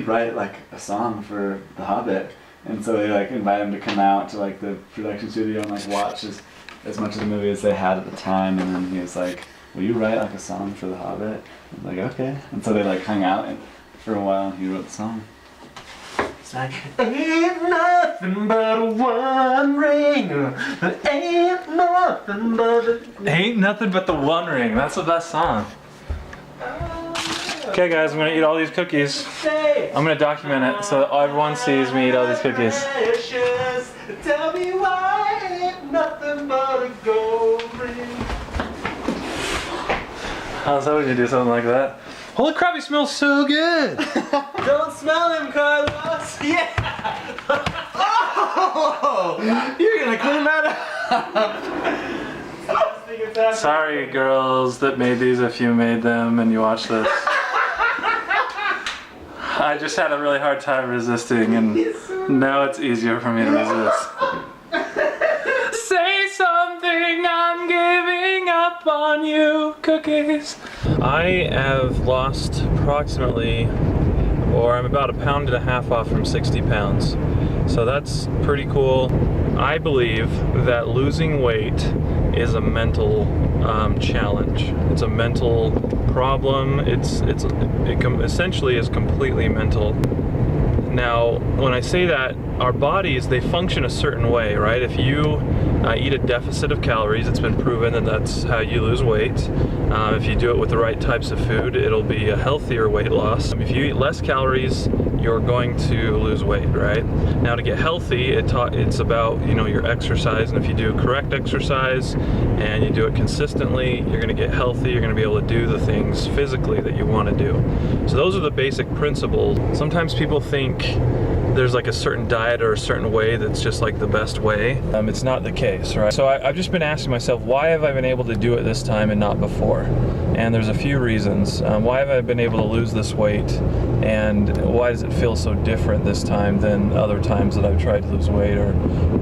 write like a song for The Hobbit, and so they like invite him to come out to like the production studio and like watch as much of the movie as they had at the time, and then he was like, will you write like a song for The Hobbit? I was like, okay. And so they like hung out for a while and he wrote the song. It's like, ain't nothing but a one ring, ain't nothing but a... Ain't Nothing But the One Ring. That's the best song. Okay guys, I'm gonna eat all these cookies. I'm gonna document it so that everyone sees me eat all these cookies. Tell me why ain't nothing but a gold ring. How's that when you do something like that? Holy crap, he smells so good! Don't smell him, Carlos! Yeah! Oh! You're gonna clean that up! Sorry girls that made these if you made them and you watched this. I just had a really hard time resisting, and now it's easier for me to resist. Say something, I'm giving up on you, cookies. I have lost approximately, or I'm about 1.5 pounds off from 60 pounds. So that's pretty cool. I believe that losing weight is a mental challenge. It's a mental problem. It essentially is completely mental. Now, when I say that, our bodies, they function a certain way, right? If you eat a deficit of calories, it's been proven that that's how you lose weight. If you do it with the right types of food, it'll be a healthier weight loss. If you eat less calories, you're going to lose weight, right? Now, to get healthy, it's about, you know, your exercise, and if you do correct exercise and you do it consistently, you're going to get healthy. You're going to be able to do the things physically that you want to do. So those are the basic principles. Sometimes people think there's like a certain diet or a certain way that's just like the best way. It's not the case, right? So I've just been asking myself, why have I been able to do it this time and not before? And there's a few reasons. Why have I been able to lose this weight, and why does it feel so different this time than other times that I've tried to lose weight or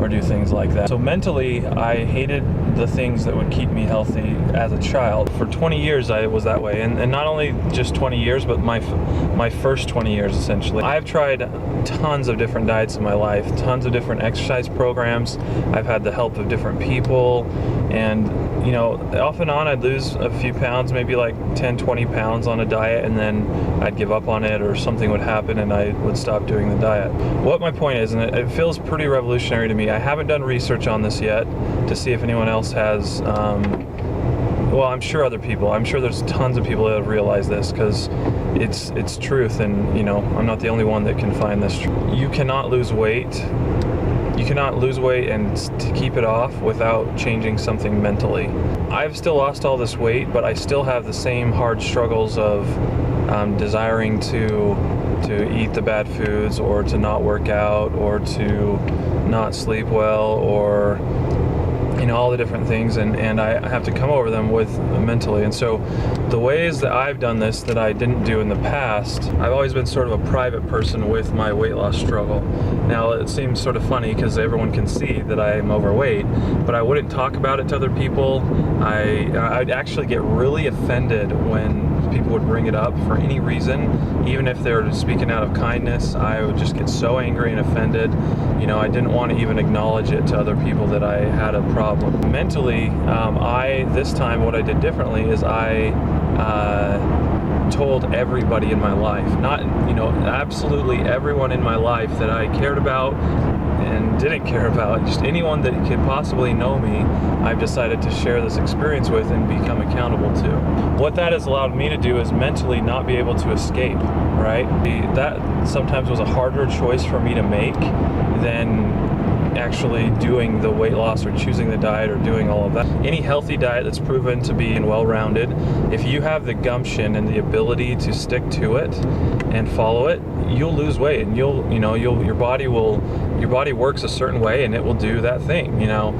do things like that? So mentally, I hated the things that would keep me healthy as a child. For 20 years I was that way, and not only just 20 years, but my first 20 years essentially. I've tried tons of different diets in my life, tons of different exercise programs. I've had the help of different people, and you know, off and on I'd lose a few pounds, maybe like 10-20 pounds on a diet, and then I'd give up on it, or something would happen and I would stop doing the diet. What my point is, and it feels pretty revolutionary to me, I haven't done research on this yet to see if anyone else has, well, I'm sure other people, I'm sure there's tons of people that have realized this, because it's truth, and you know, I'm not the only one that can find this. You cannot lose weight. You cannot lose weight and to keep it off without changing something mentally. I've still lost all this weight, but I still have the same hard struggles of desiring to eat the bad foods, or to not work out, or to not sleep well, or you know, all the different things, and I have to come over them with mentally. And so the ways that I've done this that I didn't do in the past, I've always been sort of a private person with my weight loss struggle. Now it seems sort of funny because everyone can see that I'm overweight, but I wouldn't talk about it to other people. I'd actually get really offended when people would bring it up for any reason, even if they were speaking out of kindness. I would just get so angry and offended. You know, I didn't want to even acknowledge it to other people that I had a problem. Mentally, this time what I did differently is I told everybody in my life, not, you know, absolutely everyone in my life that I cared about and didn't care about, just anyone that could possibly know me, I've decided to share this experience with and become accountable to. What that has allowed me to do is mentally not be able to escape, right? That sometimes was a harder choice for me to make than actually doing the weight loss or choosing the diet or doing all of that. Any healthy diet that's proven to be well-rounded, if you have the gumption and the ability to stick to it and follow it, you'll lose weight, and your body works a certain way, and it will do that thing, you know.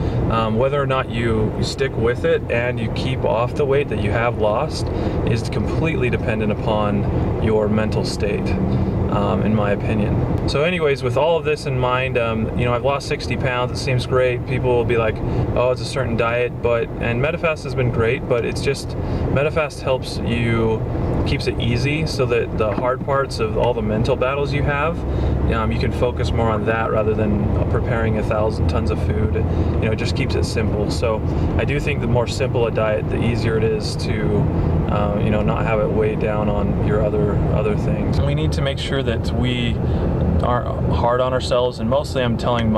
Whether or not you stick with it and you keep off the weight that you have lost is completely dependent upon your mental state, in my opinion. So anyways, with all of this in mind, you know, I've lost 60 pounds. It seems great. People will be like, oh, it's a certain diet, and Medifast has been great, but it's just, Medifast helps you keeps it easy, so that the hard parts of all the mental battles you have, you can focus more on that rather than preparing 1,000 tons of food. It just keeps it simple. So I do think the more simple a diet, the easier it is to not have it weigh down on your other things. We need to make sure that we aren't hard on ourselves, and mostly I'm telling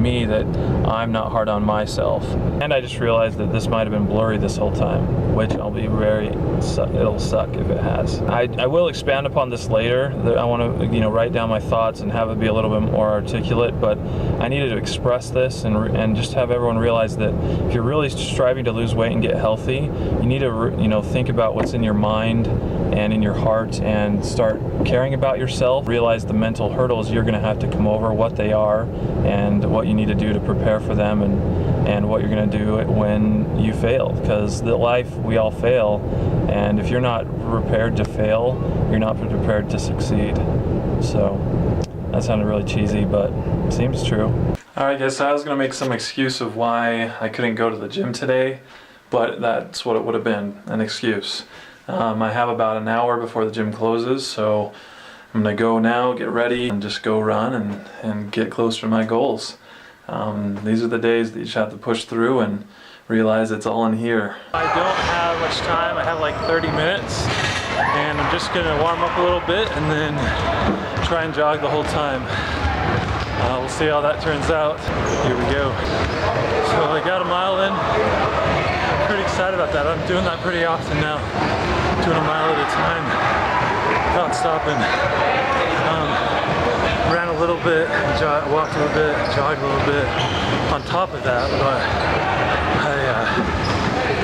me that I'm not hard on myself. And I just realized that this might have been blurry this whole time, which I'll be it'll suck if it has. I will expand upon this later. I want to write down my thoughts and have it be a little bit more articulate, but I needed to express this and just have everyone realize that if you're really striving to lose weight and get healthy, you need to think about what's in your mind and in your heart and start caring about yourself. Realize the mental hurdles you're going to have to come over, what they are, and what you need to do to prepare for them, and what you're going to do when you fail, because the life we all fail, and if you're not prepared to fail, you're not prepared to succeed. So that sounded really cheesy, but it seems true. Alright guys, so I was going to make some excuse of why I couldn't go to the gym today, but that's what it would have been, an excuse. I have about an hour before the gym closes, so I'm going to go now, get ready, and just go run and get closer to my goals. These are the days that you just have to push through and realize it's all in here. I don't have much time. I have like 30 minutes, and I'm just going to warm up a little bit and then try and jog the whole time. We'll see how that turns out. Here we go. So I got a mile in. I'm pretty excited about that. I'm doing that pretty often now. Doing a mile at a time without stopping. Ran a little bit, walked a little bit, jogged a little bit on top of that, but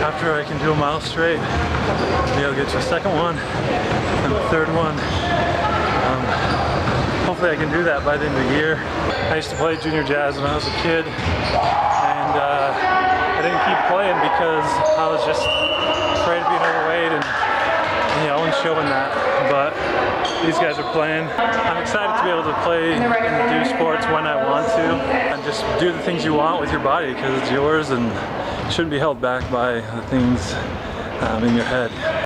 after I can do a mile straight, maybe I'll get to a second one and the third one. Hopefully I can do that by the end of the year. I used to play junior jazz when I was a kid, and I didn't keep playing because I was just afraid of being overweight and showing that, but these guys are playing. I'm excited to be able to play and do sports when I want to, and just do the things you want with your body, because it's yours and it shouldn't be held back by the things in your head.